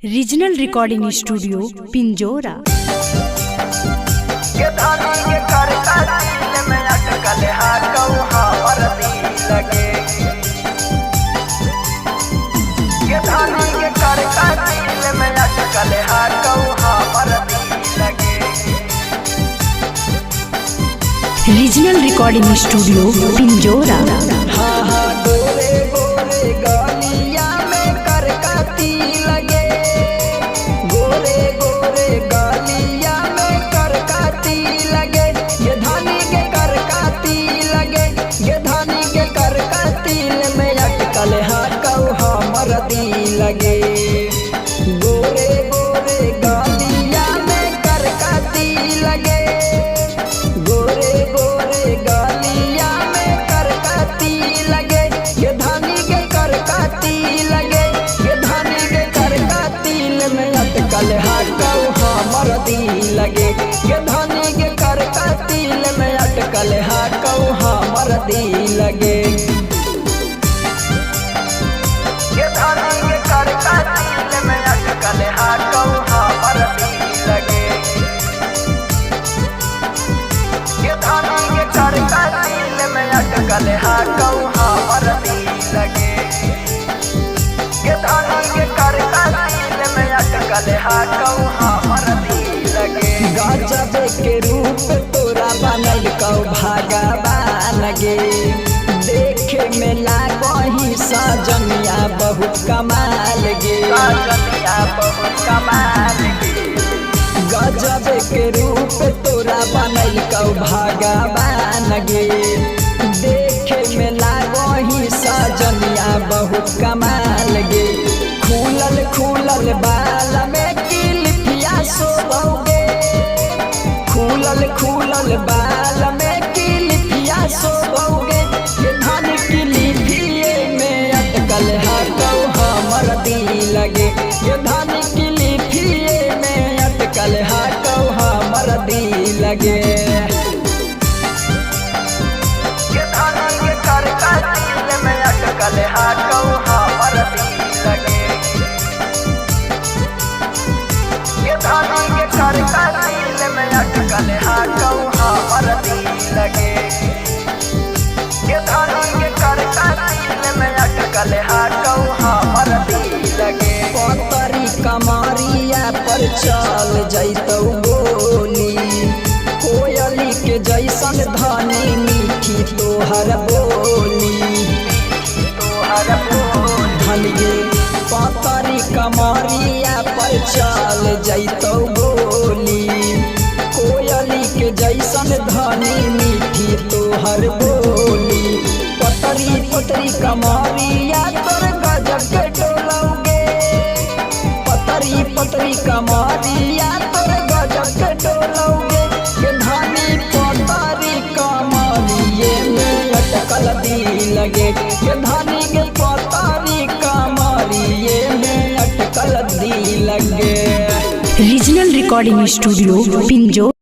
Regional recording studio पिंजोरा। के धानी के कर का दिल में अटकल हाथों हमर दिल लगे। के धानी के कर का दिल में अटकल हाथों हमर दिल लगे। Regional recording studio Pinjora. हाँ हाँ गोरे गोरे गलिया में कर का दिल लगे। गोरे गोरे गलिया में कर का दिल लगे। ये धानी के कर का दिल लगे। ये धानी के कर का दिल में अटकल हाथों हमर दिल लगे। गोरे गोरे गलिया में कर का दिल लगे। गोरे गोरे गलिया में कर का दिल लगे। ये धानी के कर का दिल लगे। ये धानी के कर का दिल में अटकल हाथों हमर दिल लगे। ये धानी के कर का दिल में अटकल हाथों हमर दिल लगे। ये धानी के कर का दिल में अटकल हाथों हमर दिल लगे। ये धानी के कर का दिल में अटकल हाथों हमर दिल लगे। ये धानी के कर का दिल में अटकल हाथों हमर दिल लगे। गजब के रूप तोरा बनल कौ भगवान गे। देखे में लागही सजनिया बहुत कमाल गे। सजनिया बहुत कमाल गे। गजब के रूप तोरा बनल कौ भगवान गे। देखे में लागही सजनिया बहुत कमाल गे। खुलल खुलल बाल में किलिपिया सोबोगे। खुलल खुलल बाल में किलिपिया सोबोगे। ये धान किलिपिए में अटकल हाथों हमर दिल लगे। ये धान किलिपिए में अटकल हाथों हमर दिल लगे। ये धानी के कर का दिल में अटकल हाथों हमर दिल लगे। ये धानी के कर का दिल में अटकल हाथों हमर दिल लगे। ये धानी के कर का दिल में अटकल हाथों हमर दिल लगे। पतरी कमरिया पर चल जैतौ गोली। कोयली के जैसन धनी मीठी तोहर बोली। तोहर बोली धनिये पतरी कमरिया पर चल जैतौ गोली। कोयली के जैसन धनी मीठी तोहर बोली। पतरी पतरी कमरिया तोर गजब के डोलौगे। पतरी पतरी कमरिया तोर गजब के डोलौगे। ये धानी पतरी कमरिए में अटकल दिल लगे। ये धानी के पतरी कमरिए में अटकल दिल लगे। Regional recording studio पिंजोरा।